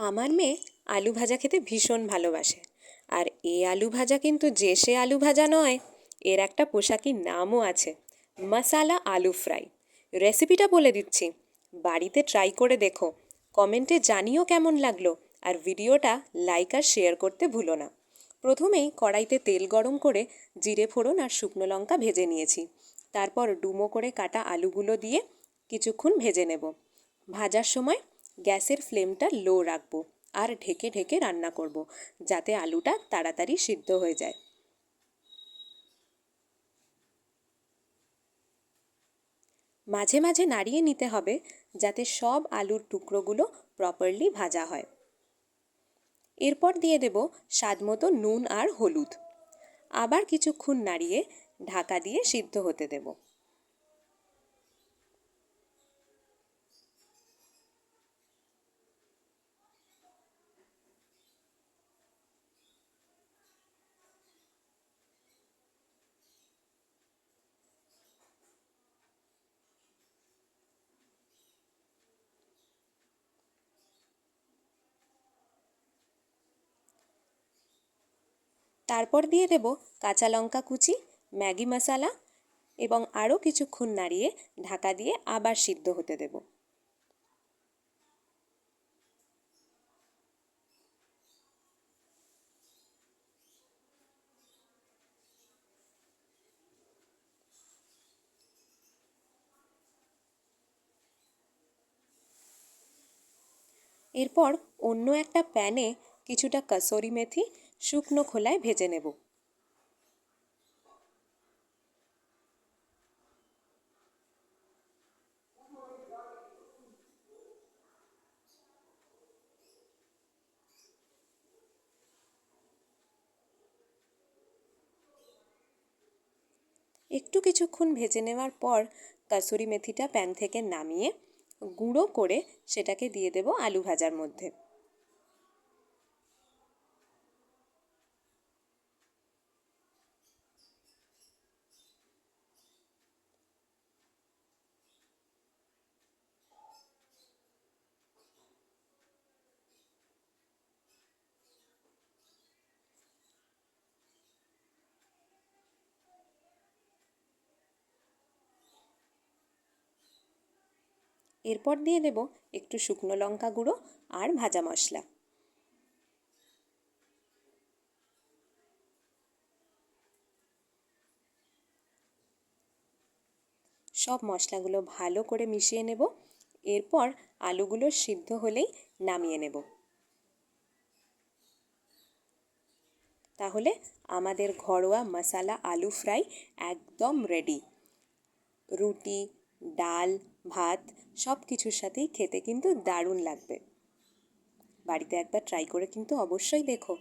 আমার মেয়ে আলু ভাজা খেতে ভীষণ ভালোবাসে। আর এই আলু ভাজা কিন্তু যে সে আলু ভাজা নয়, এর একটা পোশাকি নামও আছে, মশালা আলু ফ্রাই। রেসিপিটা বলে দিচ্ছি, বাড়িতে ট্রাই করে দেখো, কমেন্টে জানিও কেমন লাগলো। আর ভিডিওটা লাইক আর শেয়ার করতে ভুলো না। প্রথমেই কড়াইতে তেল গরম করে জিরে ফোড়ন আর শুকনো লঙ্কা ভেজে নিয়েছি। তারপর ডুমো করে কাটা আলুগুলো দিয়ে কিছুক্ষণ ভেজে নেব। ভাজার সময় গ্যাসের ফ্লেমটা লো রাখবো আর ঢেকে ঢেকে রান্না করব, যাতে আলুটা তাড়াতাড়ি সিদ্ধ হয়ে যায়। মাঝে মাঝে নাড়িয়ে নিতে হবে, যাতে সব আলুর টুকরোগুলো প্রপারলি ভাজা হয়। এরপর দিয়ে দেব স্বাদমতো নুন আর হলুদ। আবার কিছুক্ষণ নাড়িয়ে ঢাকা দিয়ে সিদ্ধ হতে দেব। তারপর দিয়ে দেব কাঁচা লঙ্কা কুচি, ম্যাগি মশলা এবং আরও কিছুক্ষণ নাড়িয়ে ঢাকা দিয়ে আবার সিদ্ধ হতে দেব। এরপর অন্য একটা প্যানে কিছুটা কসুরি মেথি শুকনো খোলায় ভেজে নেব। কিছুক্ষণ ভেজে নেওয়ার পর কসুরি মেথিটা প্যান থেকে নামিয়ে গুঁড়ো করে সেটাকে দিয়ে দেব আলু ভাজার মধ্যে। এরপর দিয়ে দেব একটু শুকনো লঙ্কা গুঁড়ো আর ভাজা মশলা। সব মশলাগুলো ভালো করে মিশিয়ে নেব। এরপর আলুগুলো সিদ্ধ হলেই নামিয়ে নেব। তাহলে আমাদের ঘরোয়া মশালা আলু ফ্রাই একদম রেডি। রুটি, ডাল, ভাত সব কিছুর সাথেই খেতে কিন্তু দারুণ লাগবে। বাড়িতে একবার ট্রাই করে কিন্তু অবশ্যই দেখো।